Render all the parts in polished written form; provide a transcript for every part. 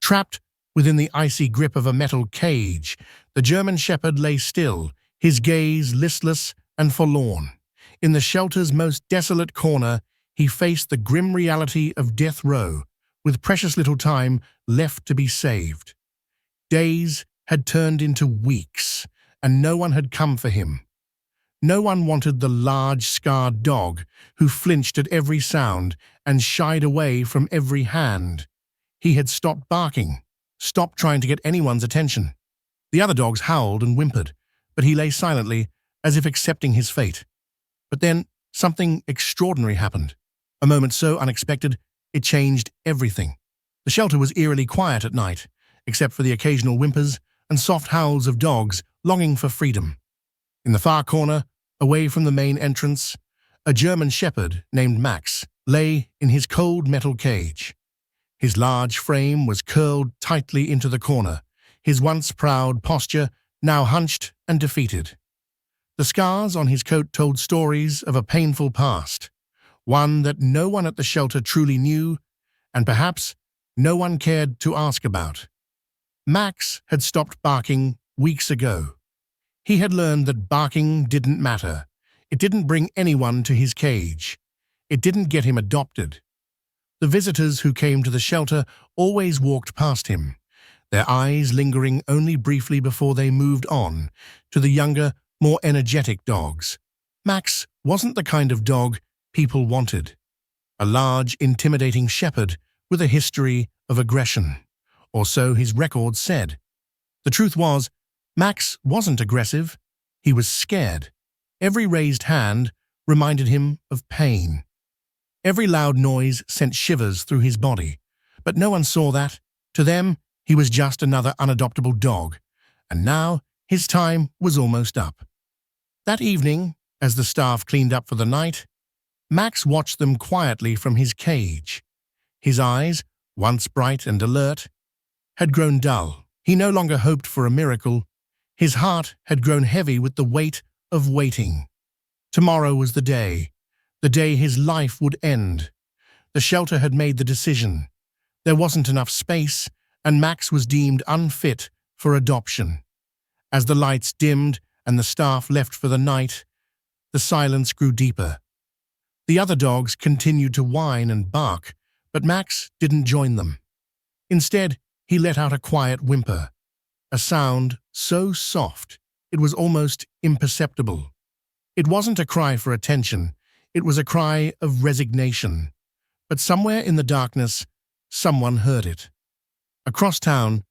Trapped within the icy grip of a metal cage, the German Shepherd lay still, his gaze listless and forlorn. In the shelter's most desolate corner, he faced the grim reality of death row, with precious little time left to be saved. Days had turned into weeks, and no one had come for him. No one wanted the large, scarred dog who flinched at every sound and shied away from every hand. He had stopped barking, stopped trying to get anyone's attention. The other dogs howled and whimpered, but he lay silently, as if accepting his fate. But then something extraordinary happened. A moment so unexpected, it changed everything. The shelter was eerily quiet at night, except for the occasional whimpers and soft howls of dogs longing for freedom. In the far corner, away from the main entrance, a German Shepherd named Max lay in his cold metal cage. His large frame was curled tightly into the corner, his once proud posture now hunched and defeated. The scars on his coat told stories of a painful past, one that no one at the shelter truly knew, and perhaps no one cared to ask about. Max had stopped barking weeks ago. He had learned that barking didn't matter. It didn't bring anyone to his cage. It didn't get him adopted. The visitors who came to the shelter always walked past him, their eyes lingering only briefly before they moved on to the younger, more energetic dogs. Max wasn't the kind of dog people wanted. A large, intimidating shepherd with a history of aggression, or so his records said. The truth was, Max wasn't aggressive. He was scared. Every raised hand reminded him of pain. Every loud noise sent shivers through his body. But no one saw that. To them, he was just another unadoptable dog. And now, his time was almost up. That evening, as the staff cleaned up for the night, Max watched them quietly from his cage. His eyes, once bright and alert, had grown dull. He no longer hoped for a miracle. His heart had grown heavy with the weight of waiting. Tomorrow was the day his life would end. The shelter had made the decision. There wasn't enough space, and Max was deemed unfit for adoption. As the lights dimmed and the staff left for the night, the silence grew deeper. The other dogs continued to whine and bark, but Max didn't join them. Instead, he let out a quiet whimper, a sound so soft it was almost imperceptible. It wasn't a cry for attention, it was a cry of resignation. But somewhere in the darkness, someone heard it. Across town,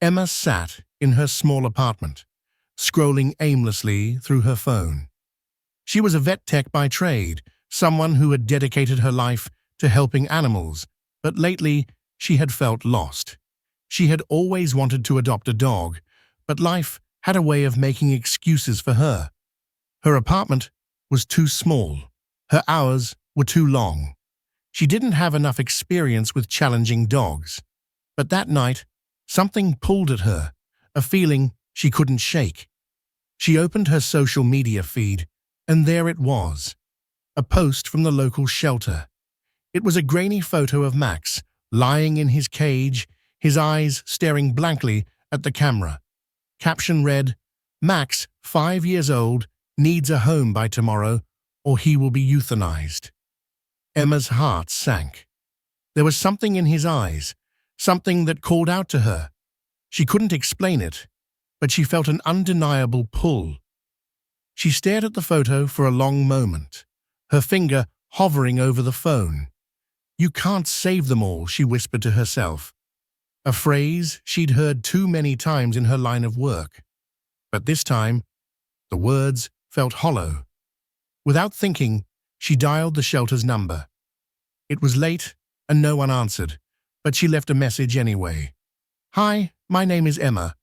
Emma sat in her small apartment, scrolling aimlessly through her phone. She was a vet tech by trade, someone who had dedicated her life to helping animals, but lately she had felt lost. She had always wanted to adopt a dog, but life had a way of making excuses for her. Her apartment was too small. Her hours were too long. She didn't have enough experience with challenging dogs. But that night, something pulled at her, a feeling she couldn't shake. She opened her social media feed, and there it was, a post from the local shelter. It was a grainy photo of Max, lying in his cage, his eyes staring blankly at the camera. Caption read, "Max, 5 years old, needs a home by tomorrow, or he will be euthanized." Emma's heart sank. There was something in his eyes, something that called out to her. She couldn't explain it, but she felt an undeniable pull. She stared at the photo for a long moment, her finger hovering over the phone. "You can't save them all," she whispered to herself, a phrase she'd heard too many times in her line of work. But this time, the words felt hollow. Without thinking, she dialed the shelter's number. It was late, and no one answered, but she left a message anyway. "Hi, my name is Emma.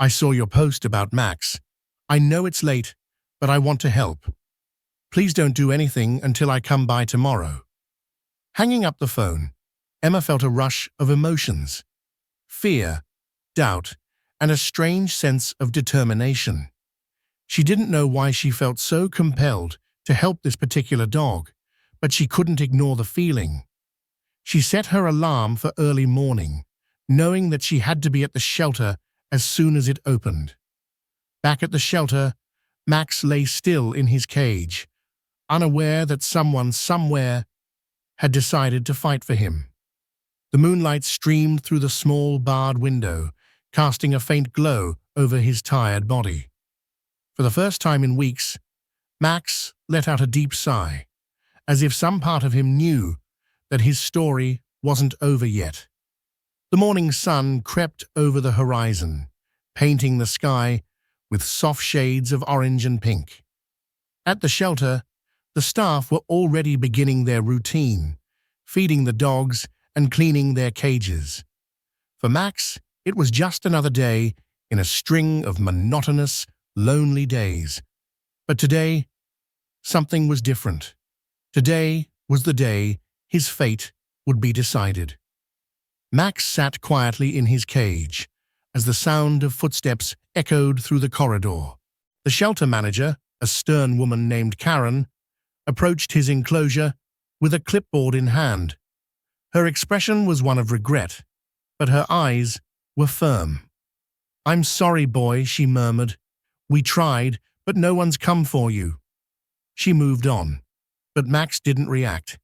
I saw your post about Max. I know it's late, but I want to help. Please don't do anything until I come by tomorrow." Hanging up the phone, Emma felt a rush of emotions. Fear, doubt, and a strange sense of determination. She didn't know why she felt so compelled to help this particular dog, but she couldn't ignore the feeling. She set her alarm for early morning, knowing that she had to be at the shelter as soon as it opened. Back at the shelter, Max lay still in his cage, unaware that someone somewhere had decided to fight for him. The moonlight streamed through the small barred window, casting a faint glow over his tired body. For the first time in weeks, Max let out a deep sigh, as if some part of him knew that his story wasn't over yet. The morning sun crept over the horizon, painting the sky with soft shades of orange and pink. At the shelter, the staff were already beginning their routine, feeding the dogs and cleaning their cages. For Max, it was just another day in a string of monotonous, lonely days. But today, something was different. Today was the day his fate would be decided. Max sat quietly in his cage as the sound of footsteps echoed through the corridor. The shelter manager, a stern woman named Karen, approached his enclosure with a clipboard in hand. Her expression was one of regret, but her eyes were firm. "I'm sorry, boy," she murmured. "We tried, but no one's come for you." She moved on, but Max didn't react.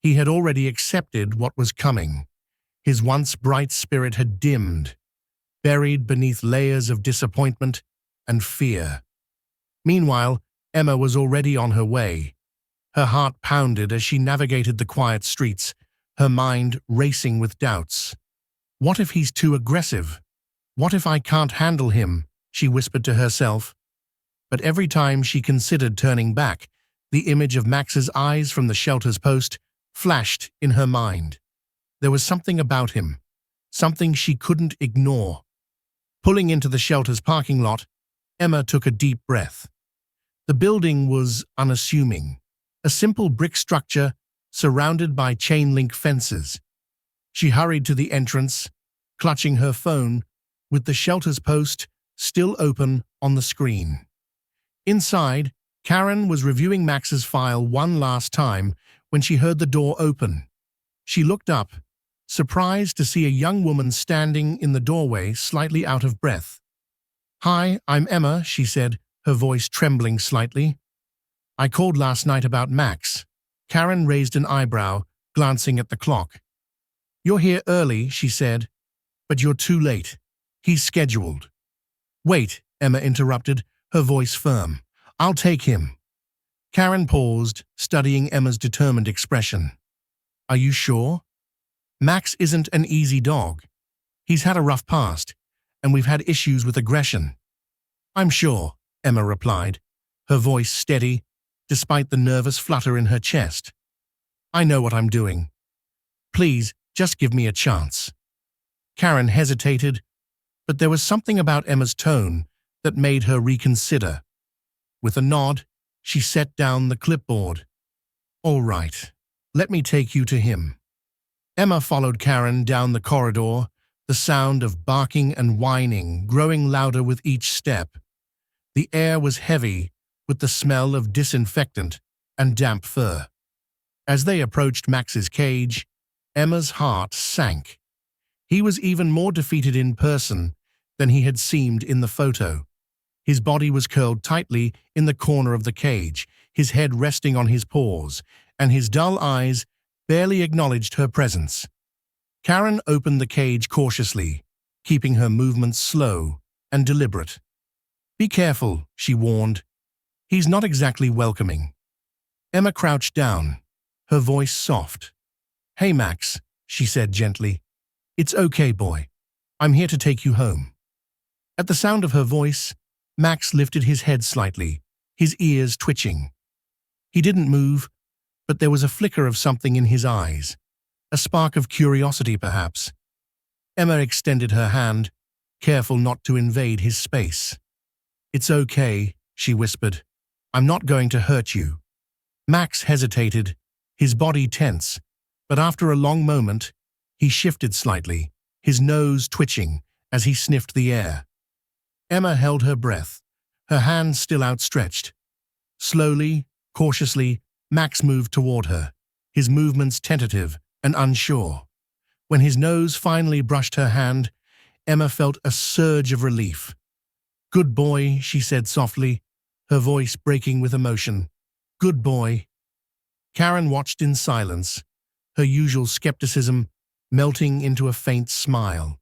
He had already accepted what was coming. His once bright spirit had dimmed, buried beneath layers of disappointment and fear. Meanwhile, Emma was already on her way. Her heart pounded as she navigated the quiet streets, her mind racing with doubts. "What if he's too aggressive? What if I can't handle him?" she whispered to herself. But every time she considered turning back, the image of Max's eyes from the shelter's post flashed in her mind. There was something about him, something she couldn't ignore. Pulling into the shelter's parking lot, Emma took a deep breath. The building was unassuming, a simple brick structure surrounded by chain-link fences. She hurried to the entrance, clutching her phone, with the shelter's post still open on the screen. Inside, Karen was reviewing Max's file one last time when she heard the door open. She looked up, surprised to see a young woman standing in the doorway, slightly out of breath. "Hi, I'm Emma," she said, her voice trembling slightly. "I called last night about Max." Karen raised an eyebrow, glancing at the clock. "You're here early," she said, "but you're too late. He's scheduled." "Wait," Emma interrupted, her voice firm. "I'll take him." Karen paused, studying Emma's determined expression. "Are you sure? Max isn't an easy dog. He's had a rough past, and we've had issues with aggression." "I'm sure," Emma replied, her voice steady, despite the nervous flutter in her chest. "I know what I'm doing. Please, just give me a chance." Karen hesitated, but there was something about Emma's tone that made her reconsider. With a nod, she set down the clipboard. "All right, let me take you to him." Emma followed Karen down the corridor, the sound of barking and whining growing louder with each step. The air was heavy with the smell of disinfectant and damp fur. As they approached Max's cage, Emma's heart sank. He was even more defeated in person than he had seemed in the photo. His body was curled tightly in the corner of the cage, his head resting on his paws, and his dull eyes barely acknowledged her presence. Karen opened the cage cautiously, keeping her movements slow and deliberate. "Be careful," she warned. "He's not exactly welcoming." Emma crouched down, her voice soft. "Hey, Max," she said gently. "It's okay, boy. I'm here to take you home." At the sound of her voice, Max lifted his head slightly, his ears twitching. He didn't move, but there was a flicker of something in his eyes, a spark of curiosity perhaps. Emma extended her hand, careful not to invade his space. "It's okay," she whispered. "I'm not going to hurt you." Max hesitated, his body tense, but after a long moment, he shifted slightly, his nose twitching as he sniffed the air. Emma held her breath, her hands still outstretched. Slowly, cautiously, Max moved toward her, his movements tentative and unsure. When his nose finally brushed her hand, Emma felt a surge of relief. "Good boy," she said softly, her voice breaking with emotion. "Good boy." Karen watched in silence, her usual skepticism melting into a faint smile.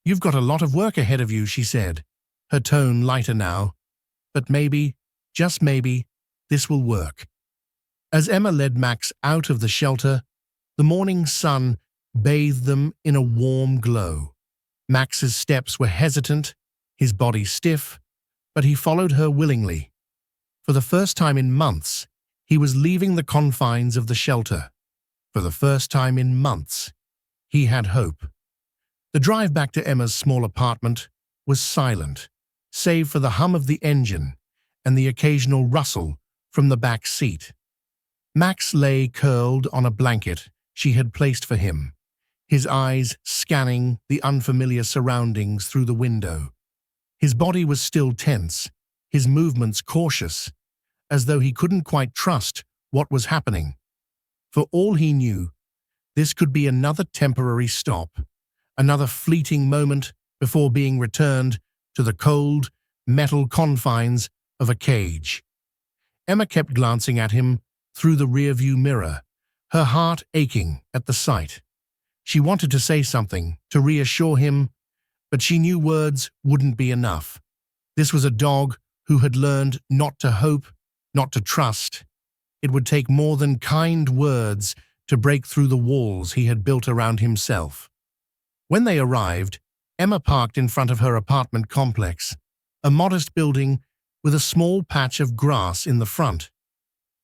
"You've got a lot of work ahead of you," she said, her tone lighter now. "But maybe, just maybe, this will work." As Emma led Max out of the shelter, the morning sun bathed them in a warm glow. Max's steps were hesitant, his body stiff, but he followed her willingly. For the first time in months, he was leaving the confines of the shelter. For the first time in months, he had hope. The drive back to Emma's small apartment was silent, save for the hum of the engine and the occasional rustle from the back seat. Max lay curled on a blanket she had placed for him, his eyes scanning the unfamiliar surroundings through the window. His body was still tense, his movements cautious, as though he couldn't quite trust what was happening. For all he knew, this could be another temporary stop, another fleeting moment before being returned to the cold, metal confines of a cage. Emma kept glancing at him through the rearview mirror, her heart aching at the sight. She wanted to say something, to reassure him, but she knew words wouldn't be enough. This was a dog who had learned not to hope, not to trust. It would take more than kind words to break through the walls he had built around himself. When they arrived, Emma parked in front of her apartment complex, a modest building with a small patch of grass in the front.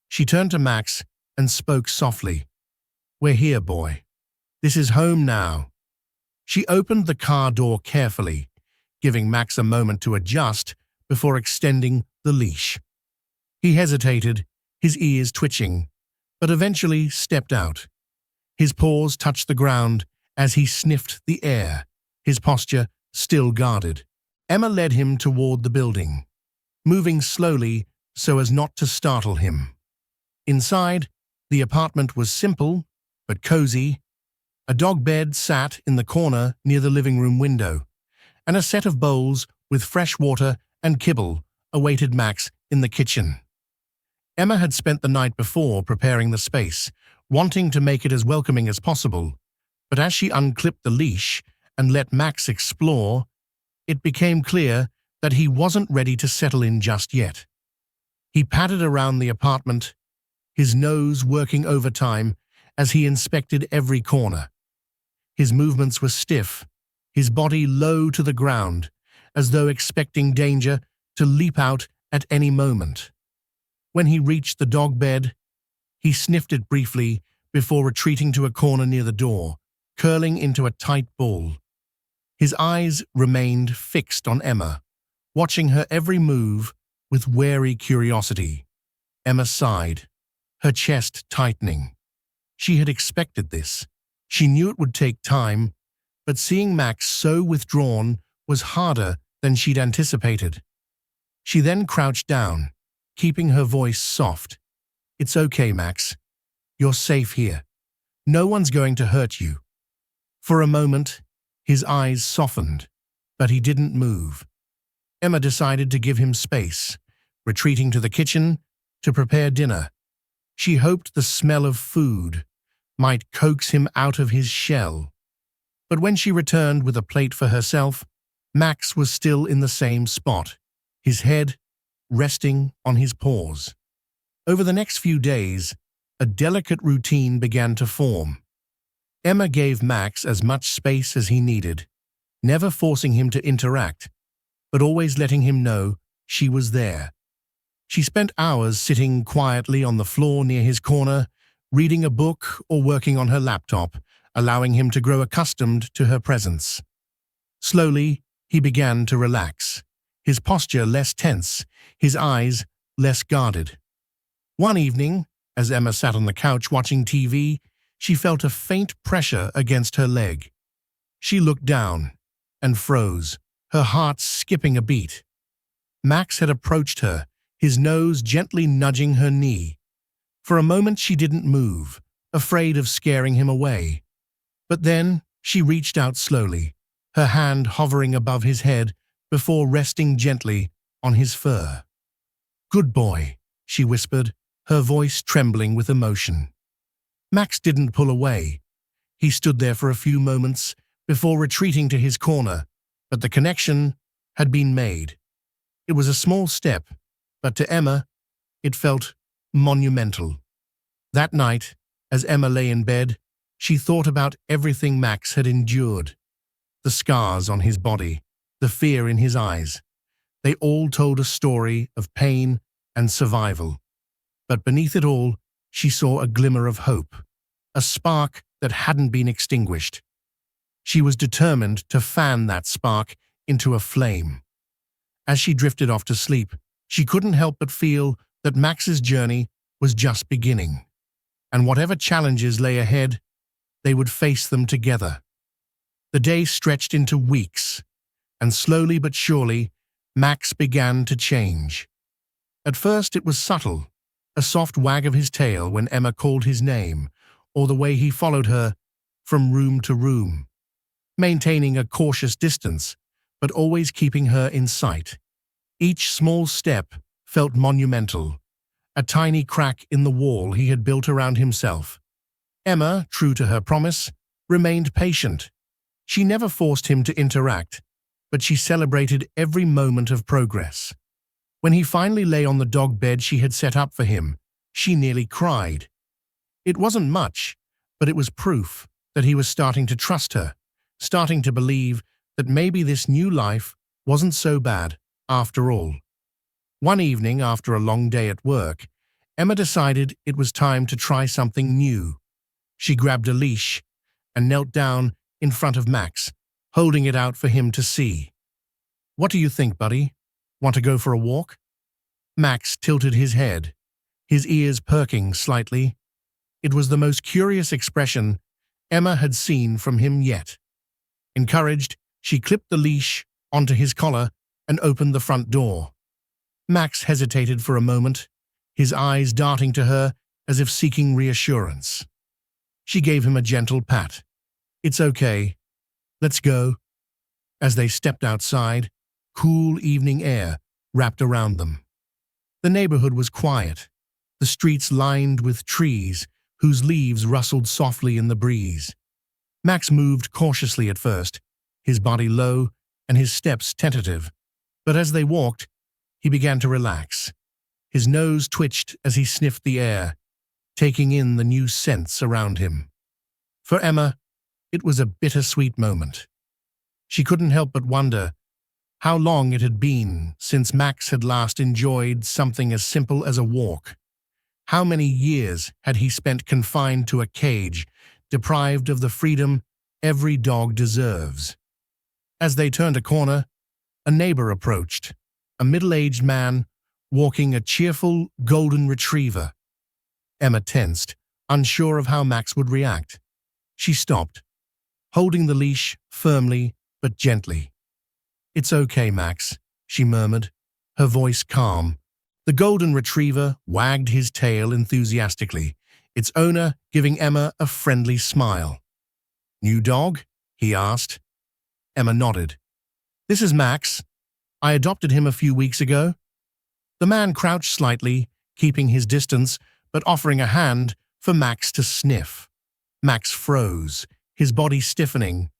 She turned to Max and spoke softly. "We're here, boy. This is home now." She opened the car door carefully, giving Max a moment to adjust before extending the leash. He hesitated, his ears twitching, but eventually stepped out. His paws touched the ground as he sniffed the air, his posture still guarded. Emma led him toward the building, moving slowly so as not to startle him. Inside, the apartment was simple but cozy. A dog bed sat in the corner near the living room window, and a set of bowls with fresh water and kibble awaited Max in the kitchen. Emma had spent the night before preparing the space, wanting to make it as welcoming as possible, but as she unclipped the leash and let Max explore, it became clear that he wasn't ready to settle in just yet. He padded around the apartment, his nose working overtime as he inspected every corner. His movements were stiff, his body low to the ground, as though expecting danger to leap out at any moment. When he reached the dog bed, he sniffed it briefly before retreating to a corner near the door, curling into a tight ball. His eyes remained fixed on Emma, watching her every move with wary curiosity. Emma sighed, her chest tightening. She had expected this. She knew it would take time, but seeing Max so withdrawn was harder than she'd anticipated. She then crouched down, keeping her voice soft. "It's okay, Max. You're safe here. No one's going to hurt you." For a moment, his eyes softened, but he didn't move. Emma decided to give him space, retreating to the kitchen to prepare dinner. She hoped the smell of food might coax him out of his shell. But when she returned with a plate for herself, Max was still in the same spot, his head resting on his paws. Over the next few days, a delicate routine began to form. Emma gave Max as much space as he needed, never forcing him to interact, but always letting him know she was there. She spent hours sitting quietly on the floor near his corner, reading a book or working on her laptop, allowing him to grow accustomed to her presence. Slowly, he began to relax, his posture less tense, his eyes less guarded. One evening, as Emma sat on the couch watching TV, she felt a faint pressure against her leg. She looked down and froze, her heart skipping a beat. Max had approached her, his nose gently nudging her knee. For a moment she didn't move, afraid of scaring him away. But then she reached out slowly, her hand hovering above his head before resting gently on his fur. "Good boy," she whispered, her voice trembling with emotion. Max didn't pull away. He stood there for a few moments before retreating to his corner, but the connection had been made. It was a small step, but to Emma, it felt monumental. That night, as Emma lay in bed, she thought about everything Max had endured. The scars on his body, the fear in his eyes. They all told a story of pain and survival. But beneath it all, she saw a glimmer of hope, a spark that hadn't been extinguished. She was determined to fan that spark into a flame. As she drifted off to sleep, she couldn't help but feel that Max's journey was just beginning. And whatever challenges lay ahead, they would face them together. The day stretched into weeks, and slowly but surely, Max began to change. At first it was subtle, a soft wag of his tail when Emma called his name, or the way he followed her from room to room, maintaining a cautious distance, but always keeping her in sight. Each small step felt monumental, a tiny crack in the wall he had built around himself. Emma, true to her promise, remained patient. She never forced him to interact, but she celebrated every moment of progress. When he finally lay on the dog bed she had set up for him, she nearly cried. It wasn't much, but it was proof that he was starting to trust her, starting to believe that maybe this new life wasn't so bad after all. One evening, after a long day at work, Emma decided it was time to try something new. She grabbed a leash and knelt down in front of Max, holding it out for him to see. "What do you think, buddy? Want to go for a walk?" Max tilted his head, his ears perking slightly. It was the most curious expression Emma had seen from him yet. Encouraged, she clipped the leash onto his collar and opened the front door. Max hesitated for a moment, his eyes darting to her as if seeking reassurance. She gave him a gentle pat. "It's okay. Let's go." As they stepped outside, cool evening air wrapped around them. The neighborhood was quiet, the streets lined with trees whose leaves rustled softly in the breeze. Max moved cautiously at first, his body low and his steps tentative. But as they walked, he began to relax. His nose twitched as he sniffed the air, taking in the new scents around him. For Emma, it was a bittersweet moment. She couldn't help but wonder how long it had been since Max had last enjoyed something as simple as a walk. How many years had he spent confined to a cage, deprived of the freedom every dog deserves? As they turned a corner, a neighbor approached, a middle-aged man walking a cheerful golden retriever. Emma tensed, unsure of how Max would react. She stopped, holding the leash firmly but gently. "It's okay, Max," she murmured, her voice calm. The golden retriever wagged his tail enthusiastically, its owner giving Emma a friendly smile. "New dog?" he asked. Emma nodded. "This is Max. I adopted him a few weeks ago." The man crouched slightly, keeping his distance, but offering a hand for Max to sniff. Max froze, his body stiffening,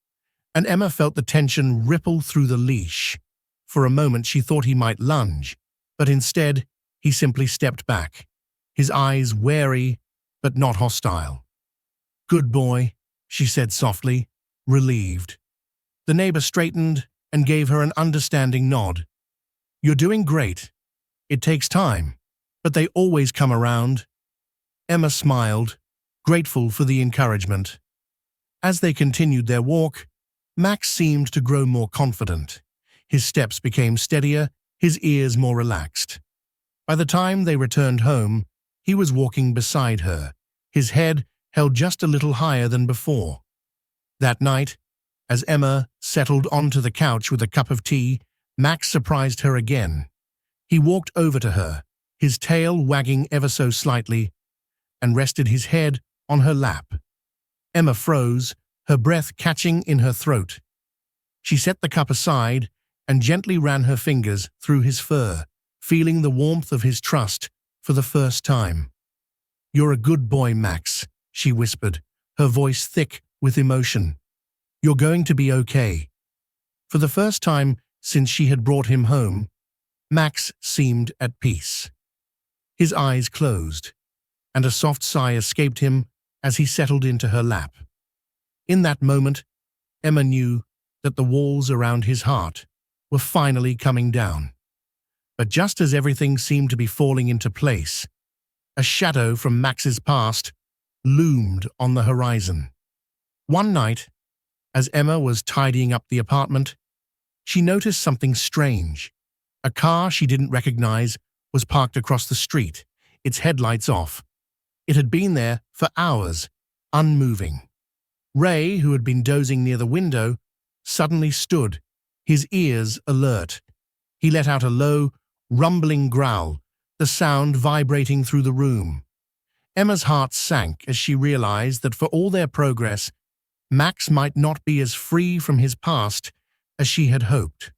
and Emma felt the tension ripple through the leash. For a moment she thought he might lunge, but instead he simply stepped back, his eyes wary but not hostile. "Good boy," she said softly, relieved. The neighbor straightened and gave her an understanding nod. "You're doing great. It takes time, but they always come around." Emma smiled, grateful for the encouragement. As they continued their walk, Max seemed to grow more confident. His steps became steadier, his ears more relaxed. By the time they returned home, he was walking beside her, his head held just a little higher than before. That night, as Emma settled onto the couch with a cup of tea, Max surprised her again. He walked over to her, his tail wagging ever so slightly, and rested his head on her lap. Emma froze, her breath catching in her throat. She set the cup aside and gently ran her fingers through his fur, feeling the warmth of his trust for the first time. "You're a good boy, Max," she whispered, her voice thick with emotion. "You're going to be okay." For the first time since she had brought him home, Max seemed at peace. His eyes closed, and a soft sigh escaped him as he settled into her lap. In that moment, Emma knew that the walls around his heart were finally coming down. But just as everything seemed to be falling into place, a shadow from Max's past loomed on the horizon. One night, as Emma was tidying up the apartment, she noticed something strange. A car she didn't recognize was parked across the street, its headlights off. It had been there for hours, unmoving. Ray, who had been dozing near the window, suddenly stood, his ears alert. He let out a low, rumbling growl, the sound vibrating through the room. Emma's heart sank as she realized that for all their progress, Max might not be as free from his past as she had hoped.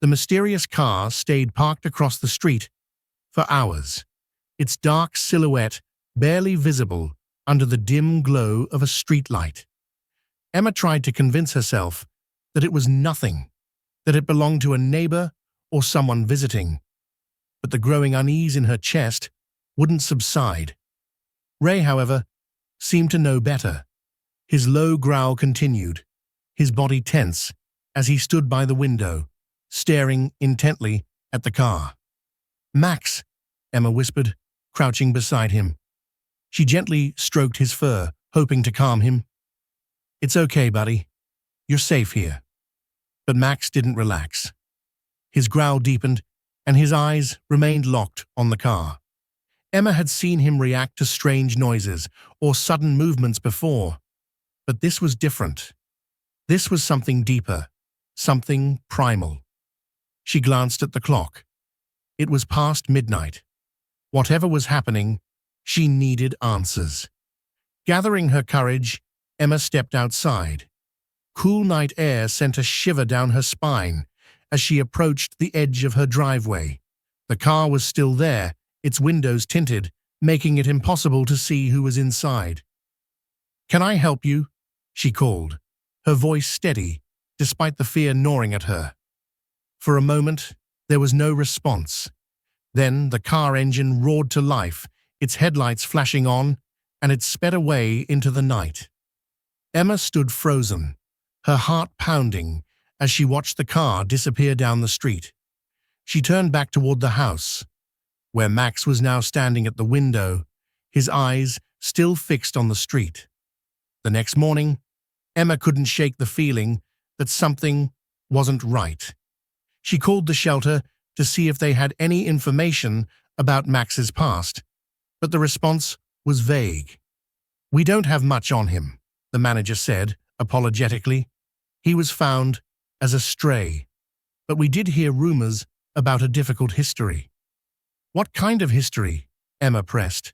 The mysterious car stayed parked across the street for hours, its dark silhouette barely visible under the dim glow of a streetlight. Emma tried to convince herself that it was nothing, that it belonged to a neighbor or someone visiting. But the growing unease in her chest wouldn't subside. Ray, however, seemed to know better. His low growl continued, his body tense as he stood by the window, staring intently at the car. "Max," Emma whispered, crouching beside him. She gently stroked his fur, hoping to calm him. "It's okay, buddy. You're safe here." But Max didn't relax. His growl deepened, and his eyes remained locked on the car. Emma had seen him react to strange noises or sudden movements before, but this was different. This was something deeper, something primal. She glanced at the clock. It was past midnight. Whatever was happening, she needed answers. Gathering her courage, Emma stepped outside. Cool night air sent a shiver down her spine as she approached the edge of her driveway. The car was still there, its windows tinted, making it impossible to see who was inside. "Can I help you?" she called, her voice steady, despite the fear gnawing at her. For a moment, there was no response. Then the car engine roared to life, its headlights flashing on, and it sped away into the night. Emma stood frozen, her heart pounding, as she watched the car disappear down the street. She turned back toward the house, where Max was now standing at the window, his eyes still fixed on the street. The next morning, Emma couldn't shake the feeling that something wasn't right. She called the shelter to see if they had any information about Max's past, but the response was vague. "We don't have much on him," the manager said, apologetically. "He was found as a stray, but we did hear rumors about a difficult history." "What kind of history?" Emma pressed.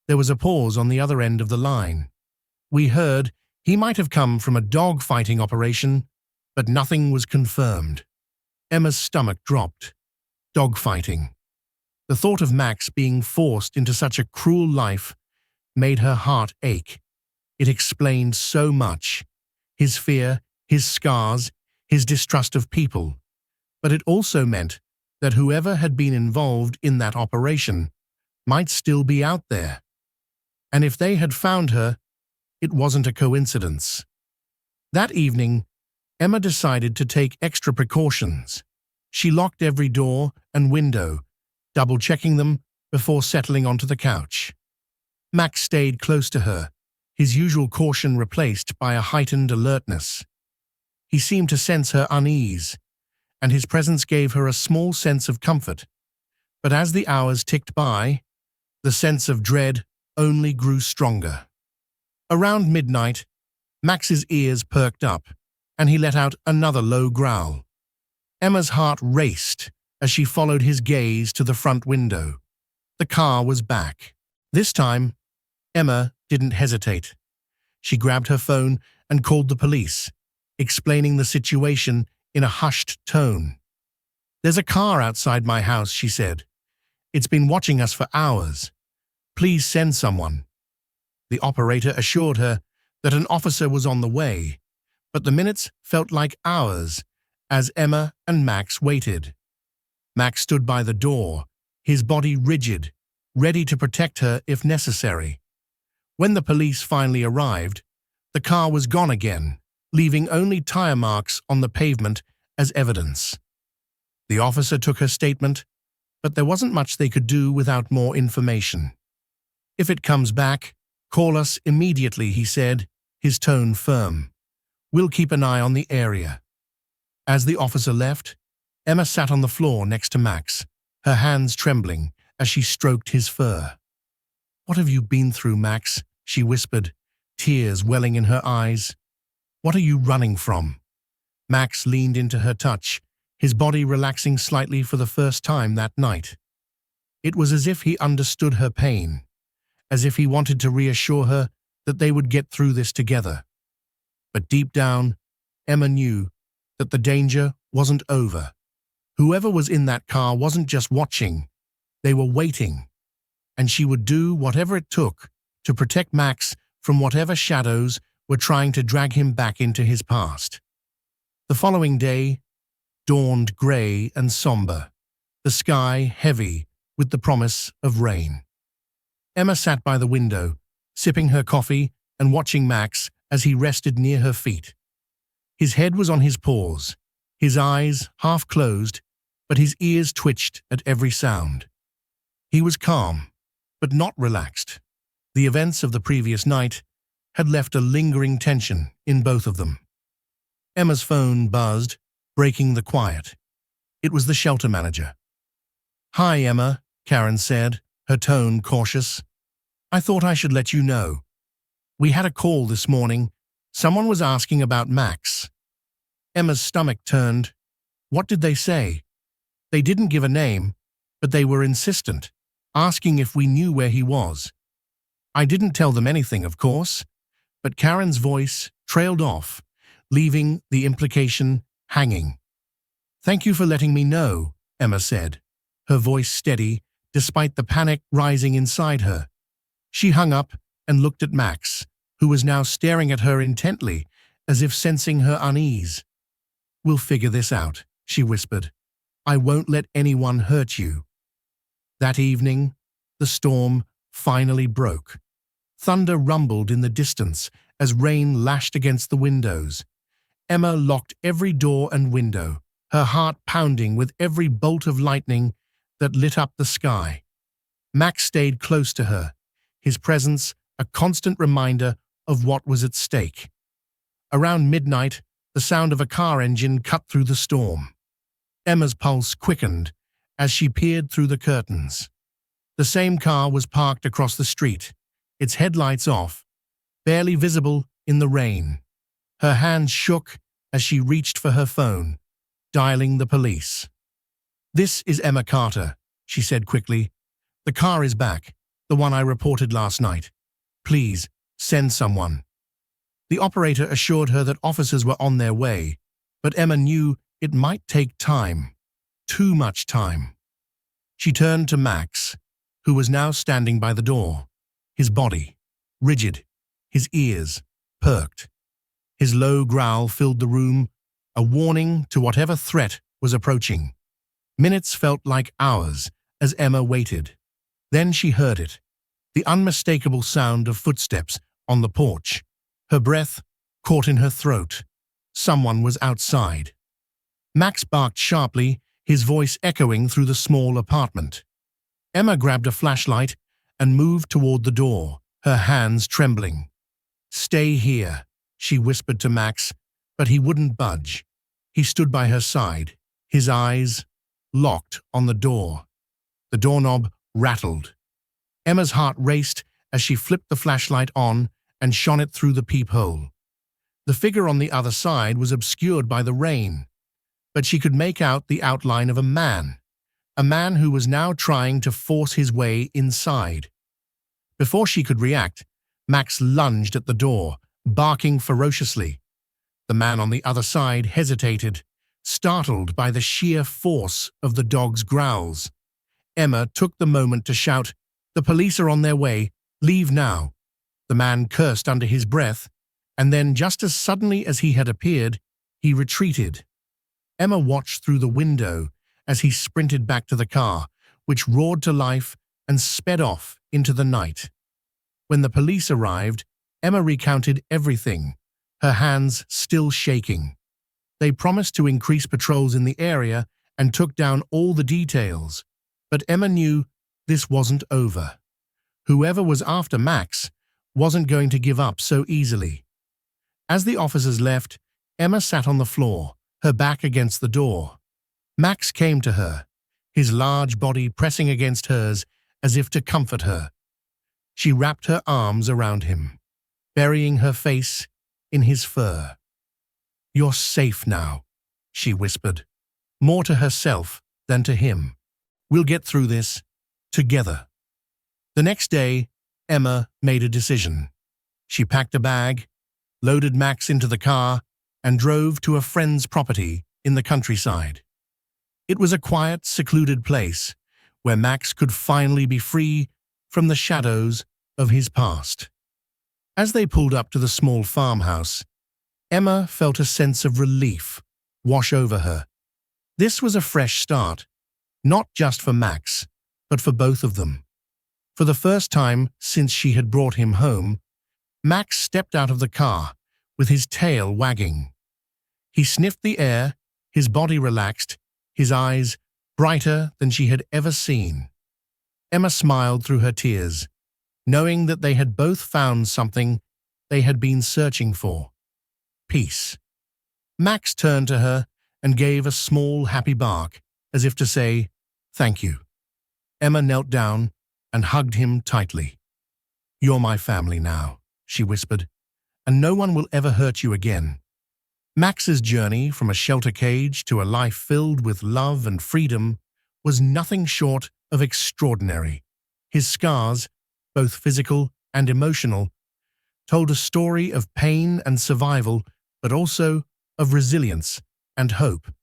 There was a pause on the other end of the line. "We heard he might have come from a dog-fighting operation, but nothing was confirmed." Emma's stomach dropped. Dogfighting. The thought of Max being forced into such a cruel life made her heart ache. It explained so much. His fear, his scars, his distrust of people. But it also meant that whoever had been involved in that operation might still be out there. And if they had found her, it wasn't a coincidence. That evening, Emma decided to take extra precautions. She locked every door and window, double-checking them before settling onto the couch. Max stayed close to her, his usual caution replaced by a heightened alertness. He seemed to sense her unease, and his presence gave her a small sense of comfort. But as the hours ticked by, the sense of dread only grew stronger. Around midnight, Max's ears perked up, and he let out another low growl. Emma's heart raced as she followed his gaze to the front window. The car was back. This time, Emma didn't hesitate. She grabbed her phone and called the police, explaining the situation in a hushed tone. "There's a car outside my house," she said. "It's been watching us for hours. Please send someone." The operator assured her that an officer was on the way, but the minutes felt like hours as Emma and Max waited. Max stood by the door, his body rigid, ready to protect her if necessary. When the police finally arrived, the car was gone again, leaving only tire marks on the pavement as evidence. The officer took her statement, but there wasn't much they could do without more information. "If it comes back, call us immediately," he said, his tone firm. "We'll keep an eye on the area." As the officer left, Emma sat on the floor next to Max, her hands trembling as she stroked his fur. "What have you been through, Max?" she whispered, tears welling in her eyes. "What are you running from?" Max leaned into her touch, his body relaxing slightly for the first time that night. It was as if he understood her pain, as if he wanted to reassure her that they would get through this together. But deep down, Emma knew that the danger wasn't over. Whoever was in that car wasn't just watching, they were waiting, and she would do whatever it took to protect Max from whatever shadows were trying to drag him back into his past. The following day dawned grey and somber, the sky heavy with the promise of rain. Emma sat by the window, sipping her coffee and watching Max as he rested near her feet. His head was on his paws, his eyes half closed, but his ears twitched at every sound. He was calm, but not relaxed. The events of the previous night had left a lingering tension in both of them. Emma's phone buzzed, breaking the quiet. It was the shelter manager. "Hi, Emma," Karen said, her tone cautious. "I thought I should let you know. We had a call this morning. Someone was asking about Max." Emma's stomach turned. What did they say? They didn't give a name, but they were insistent, asking if we knew where he was. I didn't tell them anything, of course, but Karen's voice trailed off, leaving the implication hanging. "Thank you for letting me know," Emma said, her voice steady despite the panic rising inside her. She hung up and looked at Max, who was now staring at her intently, as if sensing her unease. "We'll figure this out," she whispered. "I won't let anyone hurt you." That evening, the storm finally broke. Thunder rumbled in the distance as rain lashed against the windows. Emma locked every door and window, her heart pounding with every bolt of lightning that lit up the sky. Max stayed close to her, his presence a constant reminder of what was at stake. Around midnight, the sound of a car engine cut through the storm. Emma's pulse quickened as she peered through the curtains. The same car was parked across the street, its headlights off, barely visible in the rain. Her hands shook as she reached for her phone, dialing the police. "This is Emma Carter," she said quickly. "The car is back, the one I reported last night. Please, send someone." The operator assured her that officers were on their way, but Emma knew it might take time, too much time. She turned to Max, who was now standing by the door, his body rigid, his ears perked. His low growl filled the room, a warning to whatever threat was approaching. Minutes felt like hours as Emma waited. Then she heard it, the unmistakable sound of footsteps on the porch. Her breath caught in her throat. Someone was outside. Max barked sharply, his voice echoing through the small apartment. Emma grabbed a flashlight and moved toward the door, her hands trembling. "Stay here," she whispered to Max, but he wouldn't budge. He stood by her side, his eyes locked on the door. The doorknob rattled. Emma's heart raced as she flipped the flashlight on and shone it through the peephole. The figure on the other side was obscured by the rain, but she could make out the outline of a man who was now trying to force his way inside. Before she could react, Max lunged at the door, barking ferociously. The man on the other side hesitated, startled by the sheer force of the dog's growls. Emma took the moment to shout, "The police are on their way. Leave now." The man cursed under his breath, and then, just as suddenly as he had appeared, he retreated. Emma watched through the window as he sprinted back to the car, which roared to life and sped off into the night. When the police arrived, Emma recounted everything, her hands still shaking. They promised to increase patrols in the area and took down all the details, but Emma knew this wasn't over. Whoever was after Max wasn't going to give up so easily. As the officers left, Emma sat on the floor, her back against the door. Max came to her, his large body pressing against hers as if to comfort her. She wrapped her arms around him, burying her face in his fur. "You're safe now," she whispered, more to herself than to him. "We'll get through this together." The next day, Emma made a decision. She packed a bag, loaded Max into the car, and drove to a friend's property in the countryside. It was a quiet, secluded place where Max could finally be free from the shadows of his past. As they pulled up to the small farmhouse, Emma felt a sense of relief wash over her. This was a fresh start, not just for Max, but for both of them. For the first time since she had brought him home, Max stepped out of the car with his tail wagging. He sniffed the air, his body relaxed, his eyes brighter than she had ever seen. Emma smiled through her tears, knowing that they had both found something they had been searching for: peace. Max turned to her and gave a small, happy bark, as if to say, "Thank you." Emma knelt down and hugged him tightly. "You're my family now," she whispered, "and no one will ever hurt you again." Max's journey from a shelter cage to a life filled with love and freedom was nothing short of extraordinary. His scars, both physical and emotional, told a story of pain and survival, but also of resilience and hope.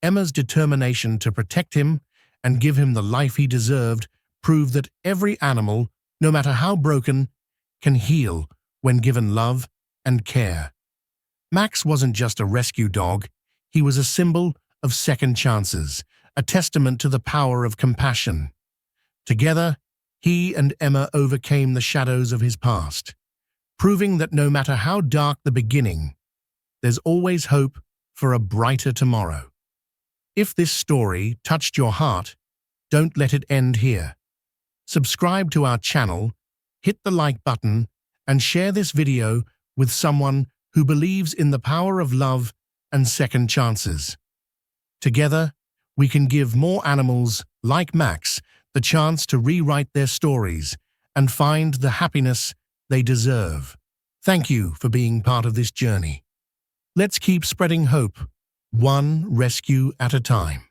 Emma's determination to protect him and give him the life he deserved proved that every animal, no matter how broken, can heal when given love and care. Max wasn't just a rescue dog, he was a symbol of second chances, a testament to the power of compassion. Together, he and Emma overcame the shadows of his past, proving that no matter how dark the beginning, there's always hope for a brighter tomorrow. If this story touched your heart, don't let it end here. Subscribe to our channel, hit the like button, and share this video with someone who believes in the power of love and second chances. Together, we can give more animals like Max the chance to rewrite their stories and find the happiness they deserve. Thank you for being part of this journey. Let's keep spreading hope, one rescue at a time.